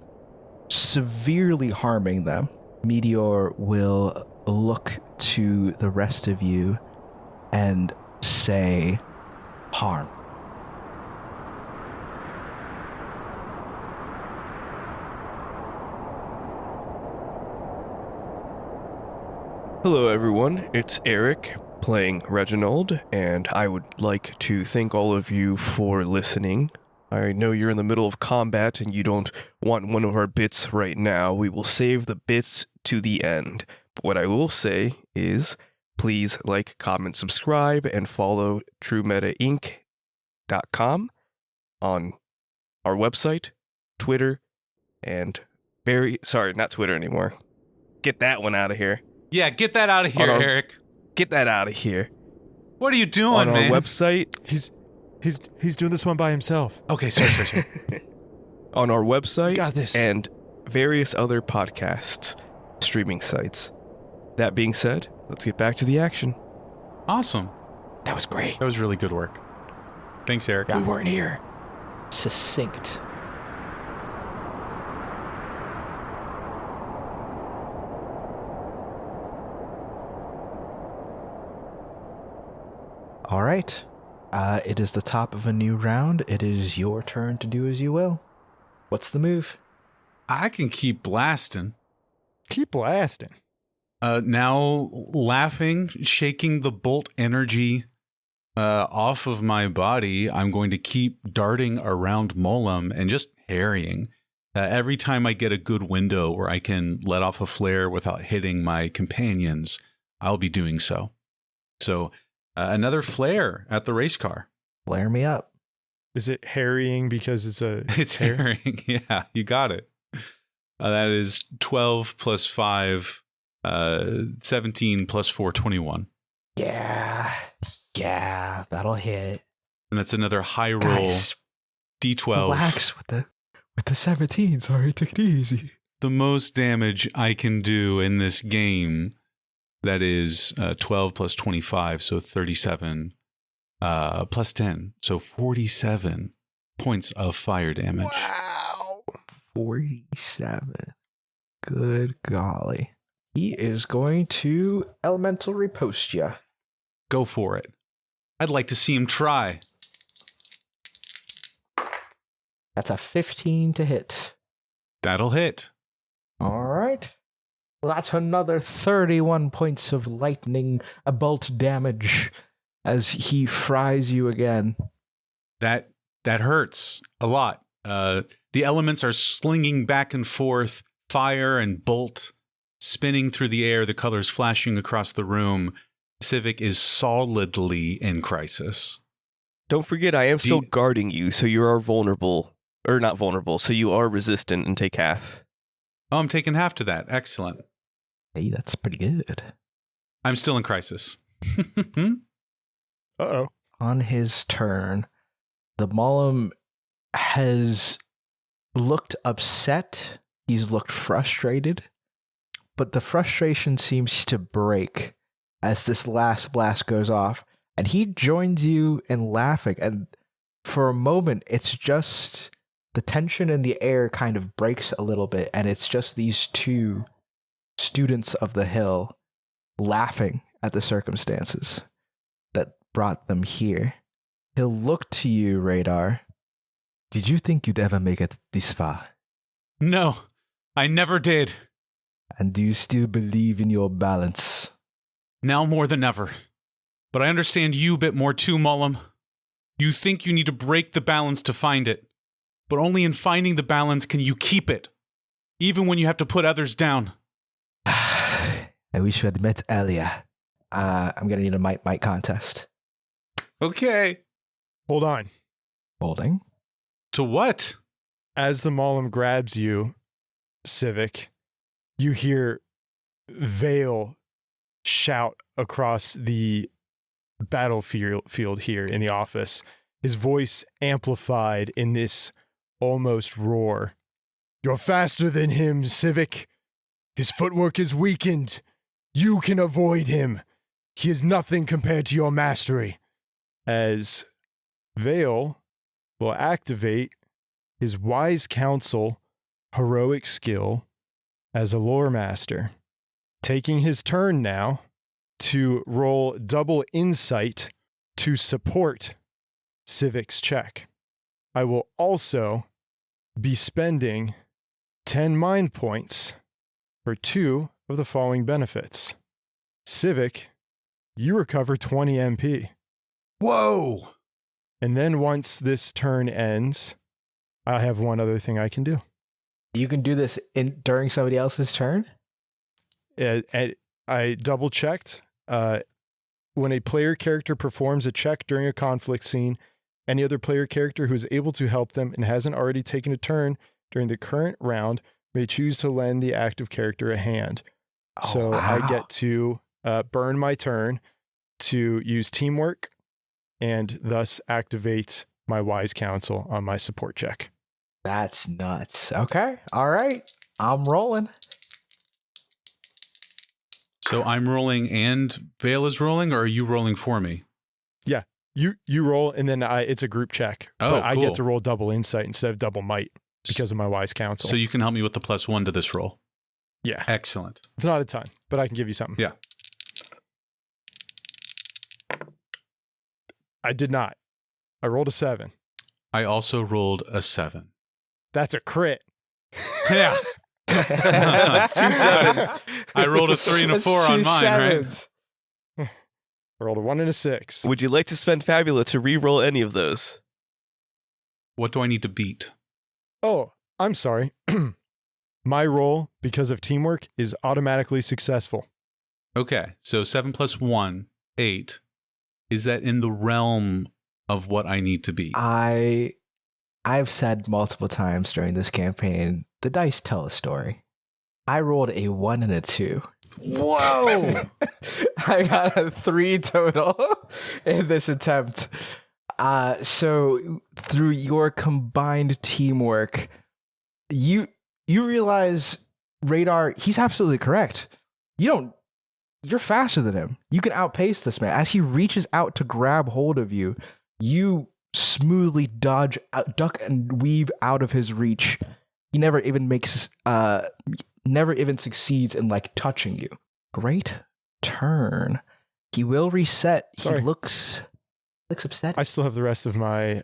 severely harming them, Meteor will look to the rest of you and say, harm. Hello, everyone. It's Eric playing Reginald, and I would like to thank all of you for listening. I know you're in the middle of combat and you don't want one of our bits right now. We will save the bits to the end. But what I will say is, please like, comment, subscribe, and follow TrueMetaInc.com on our website, Twitter, and not Twitter anymore. Get that one out of here. Yeah, get that out of here, Eric. Get that out of here. What are you doing, On man? our website, He's doing this one by himself. Okay, sorry. on our website, Got this. and various other podcasts, streaming sites. That being said, let's get back to the action. Awesome. That was great. That was really good work. Thanks, Eric. We weren't here. Succinct. All right. It is the top of a new round. It is your turn to do as you will. What's the move? I can keep blasting. Keep blasting. Now laughing, shaking the bolt energy off of my body, I'm going to keep darting around Molam and just harrying. Every time I get a good window where I can let off a flare without hitting my companions, I'll be doing so. So another flare at the race car. Flare me up. Is it harrying because it's a... It's harrying. Yeah, you got it. That is 12 plus 5, 17 plus 4, 21. Yeah, that'll hit. And that's another high roll. Guys, D12. relax with the 17. Sorry, take it easy. The most damage I can do in this game, that is 12 plus 25, so 37, plus 10, so 47 points of fire damage. Wow. 47. Good golly. He is going to elemental riposte ya. Go for it. I'd like to see him try. That's a 15 to hit. That'll hit. All right. That's another 31 points of lightning bolt damage as he fries you again. That hurts a lot. The elements are slinging back and forth, fire and bolt spinning through the air, the colors flashing across the room. Civic is solidly in crisis. Don't forget, I am still guarding you, so you are vulnerable. Or not vulnerable, so you are resistant and take half. Oh, I'm taking half to that. Excellent. Hey, that's pretty good. I'm still in crisis. Uh-oh. On his turn, the Mollum has looked upset. He's looked frustrated. But the frustration seems to break as this last blast goes off. And he joins you in laughing. And for a moment, it's just the tension in the air kind of breaks a little bit. And it's just these two students of the hill laughing at the circumstances that brought them here. He'll look to you, Radar. Did you think you'd ever make it this far? No, I never did. And do you still believe in your balance? Now more than ever. But I understand you a bit more too, Mollum. You think you need to break the balance to find it. But only in finding the balance can you keep it. Even when you have to put others down. I wish you had met earlier. I'm going to need a might contest. Okay. Hold on. Holding. To what? As the Mollum grabs you, Civic, you hear Vale shout across the battlefield here in the office, his voice amplified in this almost roar. You're faster than him, Civic. His footwork is weakened. You can avoid him. He is nothing compared to your mastery. As Vale will activate his Wise Counsel heroic skill as a lore master, taking his turn now to roll double insight to support Civic's check. I will also be spending 10 mind points for 2 of the following benefits. Civic, you recover 20 MP. Whoa! And then once this turn ends, I have one other thing I can do. You can do this during somebody else's turn? And I double checked. When a player character performs a check during a conflict scene, any other player character who is able to help them and hasn't already taken a turn during the current round may choose to lend the active character a hand. So wow. I get to burn my turn to use teamwork and thus activate my Wise Counsel on my support check. That's nuts. Okay. All right. I'm rolling. So I'm rolling and Vale is rolling, or are you rolling for me? Yeah. You roll, and then it's a group check. Oh, but I cool. get to roll double insight instead of double might because of my Wise Counsel. So you can help me with the +1 to this roll. Yeah. Excellent. It's not a ton, but I can give you something. Yeah. I did not. I rolled a 7. I also rolled a 7. That's a crit. Yeah. That's 2 sevens. I rolled a 3 and a That's 4 on 2 mine, sevens. I rolled a 1 and a 6. Would you like to spend Fabula to re-roll any of those? right? What do I need to beat? Oh, I'm sorry. My roll, because of teamwork, is automatically successful. Okay, so 7 + 1, 8. Is that in the realm of what I need to beat? I've said multiple times during this campaign, the dice tell a story. I rolled a 1 and a 2. Whoa! I got a 3 total in this attempt. So through your combined teamwork, you realize, Radar, he's absolutely correct. You're faster than him. You can outpace this man. As he reaches out to grab hold of you, you smoothly dodge, duck and weave out of his reach. He never even succeeds in like touching you. Great turn. He will reset. Sorry. He looks upset. I still have the rest of my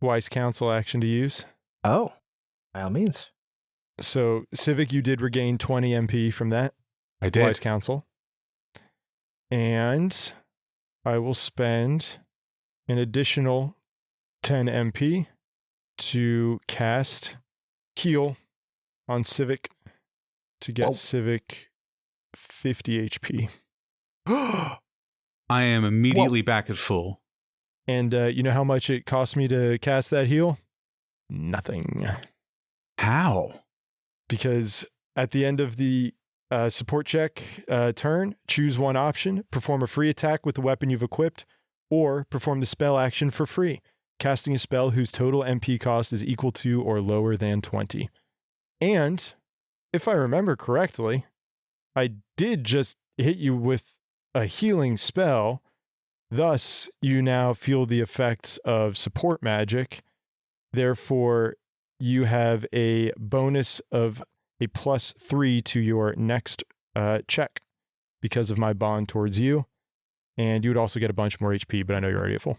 Wise Counsel action to use. Oh, by all means. So, Civic, you did regain 20 MP from that I did. Wise Counsel. And I will spend an additional 10 MP to cast Heal on Civic to get Civic 50 HP. I am immediately back at full. And you know how much it cost me to cast that heal? Nothing. How? Because at the end of the support check turn, choose one option, perform a free attack with the weapon you've equipped, or perform the spell action for free, casting a spell whose total MP cost is equal to or lower than 20. And if I remember correctly, I did just hit you with a healing spell. Thus, you now feel the effects of support magic. Therefore, you have a bonus of a +3 to your next check because of my bond towards you. And you would also get a bunch more HP, but I know you're already at full.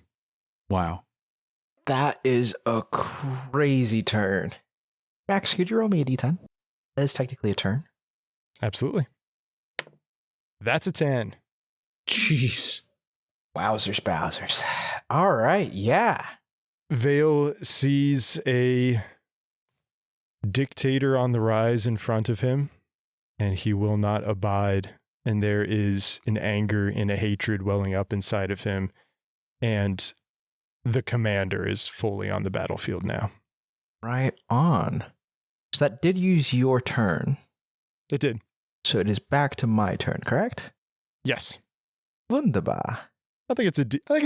Wow. That is a crazy turn. Max, could you roll me a d10? That is technically a turn. Absolutely. That's a 10. Jeez. Wowzers. All right, yeah. Vale sees a dictator on the rise in front of him, and he will not abide. And there is an anger and a hatred welling up inside of him. And the commander is fully on the battlefield now. Right on. So that did use your turn. It did. So it is back to my turn, correct? Yes. Wunderbar. I think it's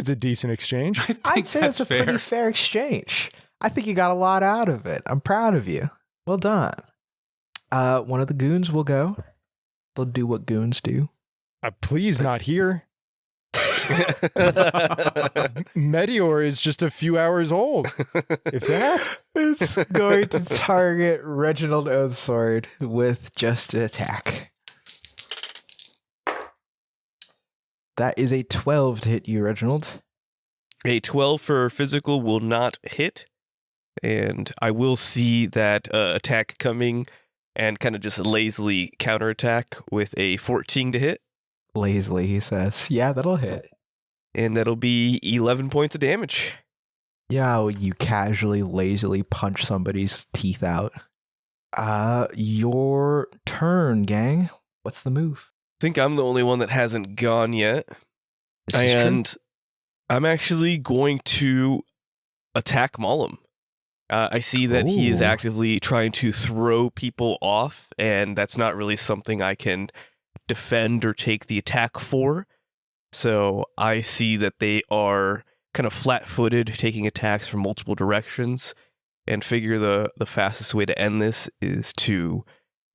a decent exchange. I'd say it's a pretty fair exchange. I think you got a lot out of it. I'm proud of you. Well done. One of the goons will go They'll do what goons do. Please not here. Meteor is just a few hours old. If that. It's going to target Reginald Oathsword with just an attack. That is a 12 to hit you, Reginald. A 12 for physical will not hit, and I will see that attack coming and kind of just lazily counterattack with a 14 to hit. Lazily, he says. Yeah, that'll hit. And that'll be 11 points of damage. Yeah, you casually, lazily punch somebody's teeth out. Your turn, gang. What's the move? I think I'm the only one that hasn't gone yet. This is true. And I'm actually going to attack Mollum. I see that he is Ooh. actively trying to throw people off, and that's not really something I can defend or take the attack for. So I see that they are kind of flat-footed, taking attacks from multiple directions, and figure the fastest way to end this is to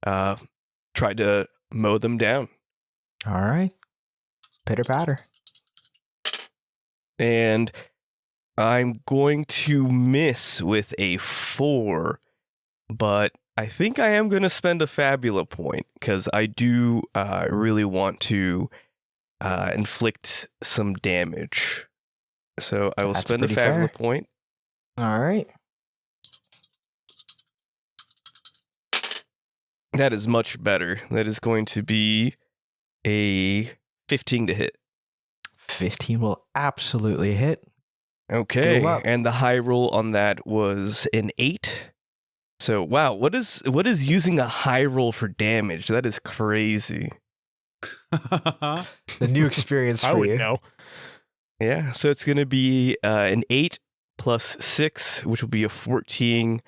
try to mow them down. All right. Pitter patter. And I'm going to miss with a 4, but I think I am going to spend a Fabula point, because I do really want to inflict some damage. So I will That's spend a pretty Fabula fair. point. All right. That is much better. That is going to be a 15 to hit. 15 will absolutely hit. Okay, Go up. and the high roll on that was an 8. So wow, what is using a high roll for damage? That is crazy. The new experience for I would you. know. Yeah, so it's going to be an 8 plus 6, which will be a 14,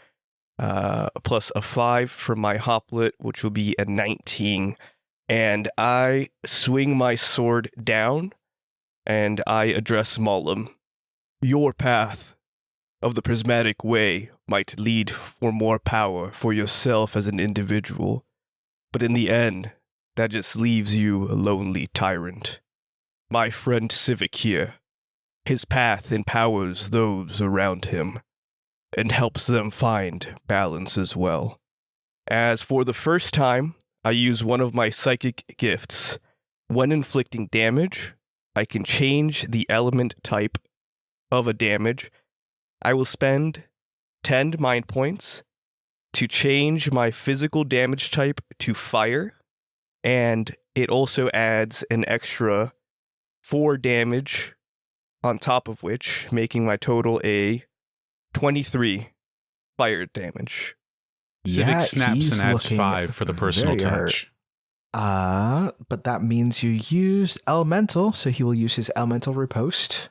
plus a 5 for my hoplet, which will be a 19. And I swing my sword down, and I address Mollum. Your path of the prismatic way might lead for more power for yourself as an individual, but in the end, that just leaves you a lonely tyrant. My friend Civic here, his path empowers those around him, and helps them find balance as well. As for the first time, I use one of my psychic gifts. When inflicting damage, I can change the element type of a damage. I will spend 10 mind points to change my physical damage type to fire, and it also adds an extra 4 damage on top of which, making my total a 23 fire damage. Civic Yeah, snaps he's and adds looking 5 for the personal very hurt. touch. But that means you used elemental, so he will use his elemental riposte.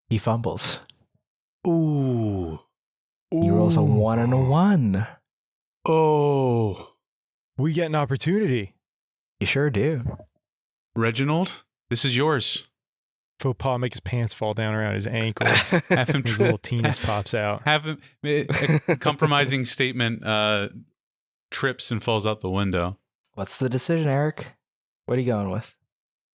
He fumbles. Ooh. He rolls a Ooh. 1 and a 1. Oh. We get an opportunity. You sure do. Reginald, this is yours. Faux pas make his pants fall down around his ankles. Have him His little penis pops out. have him a compromising statement trips and falls out the window. What's the decision, Eric? What are you going with?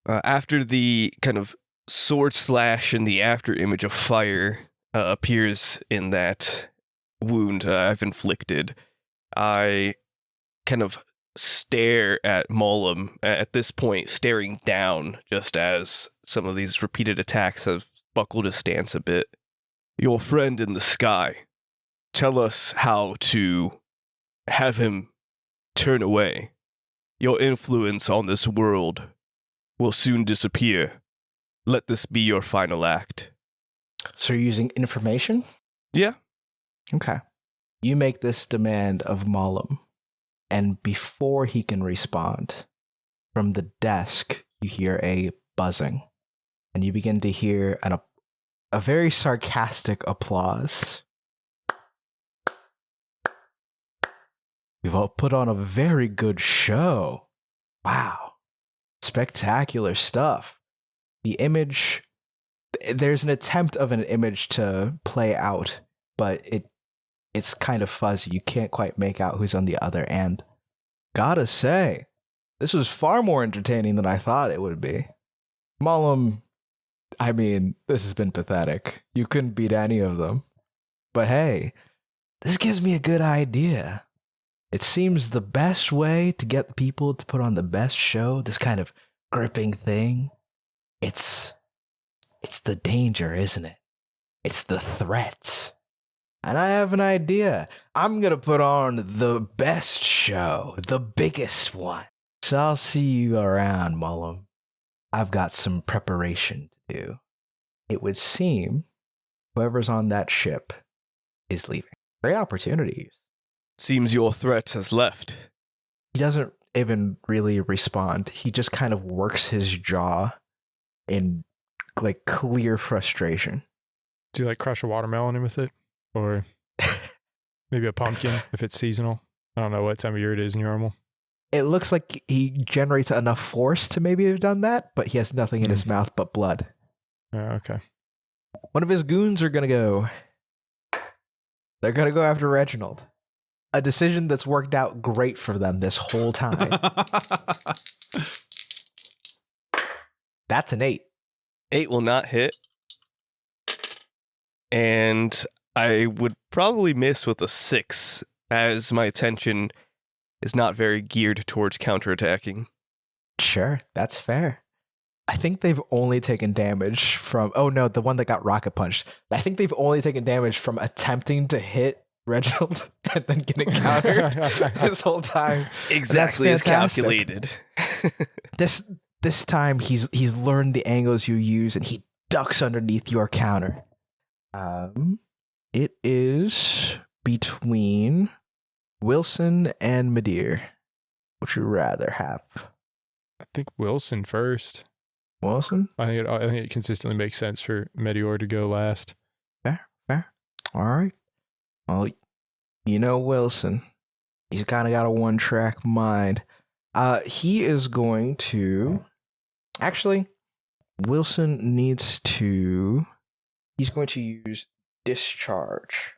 After the kind of sword slash and the after image of fire appears in that wound I've inflicted, I kind of stare at Mollum, at this point staring down, just as some of these repeated attacks have buckled his stance a bit. Your friend in the sky, tell us how to have him turn away. Your influence on this world will soon disappear. Let this be your final act. So you're using information? Yeah. Okay. You make this demand of Mollum, and before he can respond, from the desk, you hear a buzzing, and you begin to hear a very sarcastic applause. You've all put on a very good show. Wow. Spectacular stuff. The image, there's an attempt of an image to play out, but it's kind of fuzzy. You can't quite make out who's on the other end. Gotta say, this was far more entertaining than I thought it would be. Mollum, I mean, this has been pathetic. You couldn't beat any of them. But hey, this gives me a good idea. It seems the best way to get people to put on the best show, this kind of gripping thing, it's the danger, isn't it? It's the threat. And I have an idea. I'm going to put on the best show, the biggest one. So I'll see you around, Mollum. I've got some preparation to do. It would seem whoever's on that ship is leaving. Great opportunities. Seems your threat has left. He doesn't even really respond. He just kind of works his jaw in like clear frustration. Do you like crush a watermelon in with it? Or maybe a pumpkin if it's seasonal? I don't know what time of year it is in Yharmil. It looks like he generates enough force to maybe have done that, but he has nothing in his mouth but blood. Oh, okay. One of his goons are going to go. They're going to go after Reginald. A decision that's worked out great for them this whole time. That's an 8. 8 will not hit. And I would probably miss with a 6, as my attention is not very geared towards counterattacking. Sure, that's fair. I think they've only taken damage from... Oh no, the one that got rocket punched. I think they've only taken damage from attempting to hit Reginald and then getting countered this whole time. Exactly as calculated. This time he's learned the angles you use and he ducks underneath your counter. It is between Wilson and Madeir. What would you rather have? I think Wilson first. Wilson? I think it consistently makes sense for Meteor to go last. Fair. All right. Well, you know Wilson. He's kind of got a one-track mind. He is going to... Actually, Wilson needs to... He's going to use Discharge.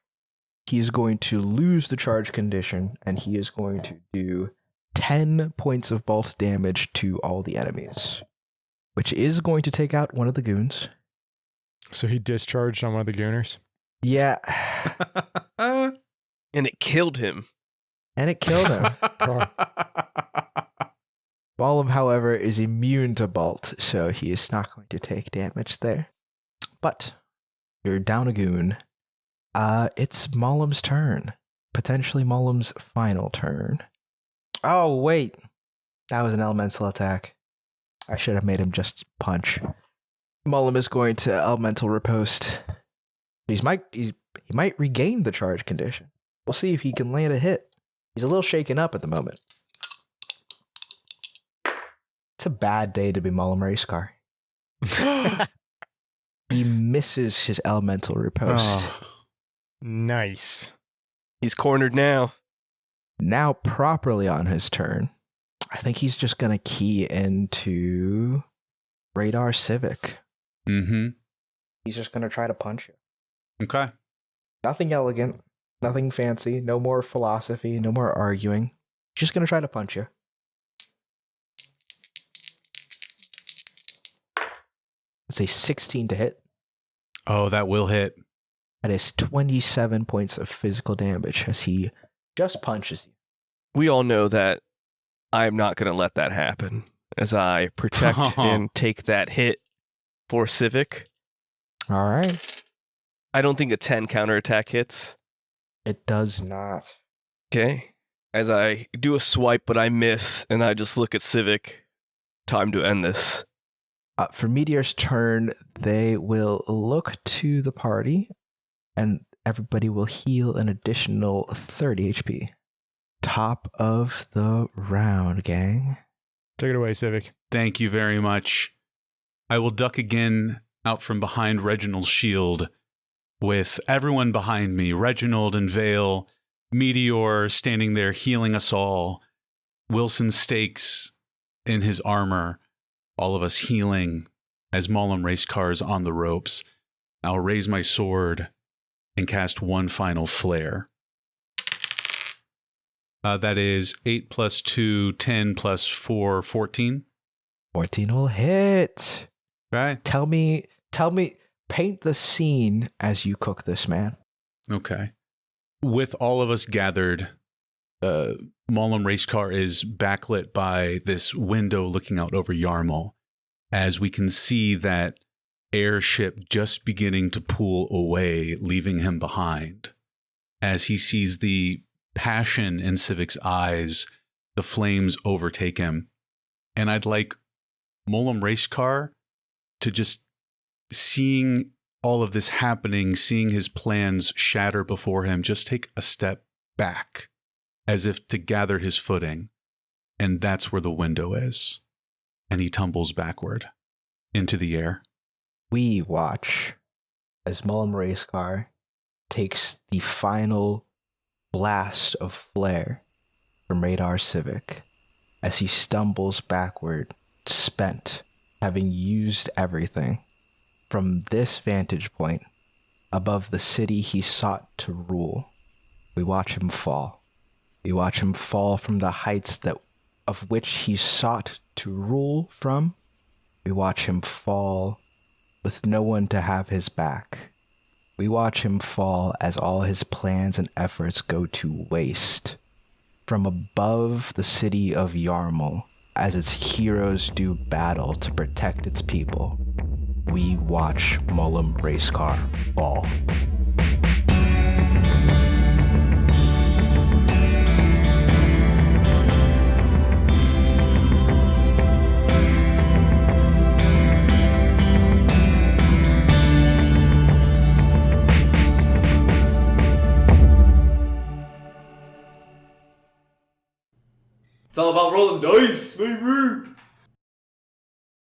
He's going to lose the charge condition, and he is going to do 10 points of bolt damage to all the enemies, which is going to take out one of the goons. So he discharged on one of the gooners? Yeah. And it killed him. And it killed him. Mollum, however, is immune to bolt, so he is not going to take damage there. But you're down a goon. It's Mollum's turn. Potentially Mollum's final turn. Oh, wait. That was an elemental attack. I should have made him just punch. Mollum is going to elemental riposte. He might regain the charge condition. We'll see if he can land a hit. He's a little shaken up at the moment. It's a bad day to be Mollum Racecar. He misses his elemental riposte. Oh, nice. He's cornered now. Now properly on his turn, I think he's just going to key into Radar Civic. Mm-hmm. He's just going to try to punch you. Okay. Nothing elegant, nothing fancy, no more philosophy, no more arguing. Just going to try to punch you. It's a 16 to hit. Oh, that will hit. That is 27 points of physical damage as he just punches you. We all know that I'm not going to let that happen as I protect and take that hit for Civic. All right. I don't think a 10 counterattack hits. It does not. Okay. As I do a swipe, but I miss, and I just look at Civic. Time to end this. For Meteor's turn, they will look to the party, and everybody will heal an additional 30 HP. Top of the round, gang. Take it away, Civic. Thank you very much. I will duck again out from behind Reginald's shield with everyone behind me. Reginald and Vale, Meteor standing there healing us all. Wilson stakes in his armor. All of us healing as Mollum Racecar's on the ropes. I'll raise my sword and cast one final flare. That is 8 plus 2, 10 plus 4, 14. 14 will hit. Right. Tell me, paint the scene as you cook this man. Okay. With all of us gathered, Mollum Racecar is backlit by this window looking out over Yharmil, as we can see that airship just beginning to pull away, leaving him behind. As he sees the passion in Civic's eyes, the flames overtake him. And I'd like Mollum Racecar to just, seeing all of this happening, seeing his plans shatter before him, just take a step back as if to gather his footing. And that's where the window is. And he tumbles backward into the air. We watch as Mollum Racecar takes the final blast of flare from Radar Civic as he stumbles backward, spent, having used everything. From this vantage point, above the city he sought to rule, we watch him fall. We watch him fall from the heights of which he sought to rule from. We watch him fall with no one to have his back. We watch him fall as all his plans and efforts go to waste. From above the city of Yharmil, as its heroes do battle to protect its people, we watch Mollum Racecar fall. It's all about rolling dice, baby!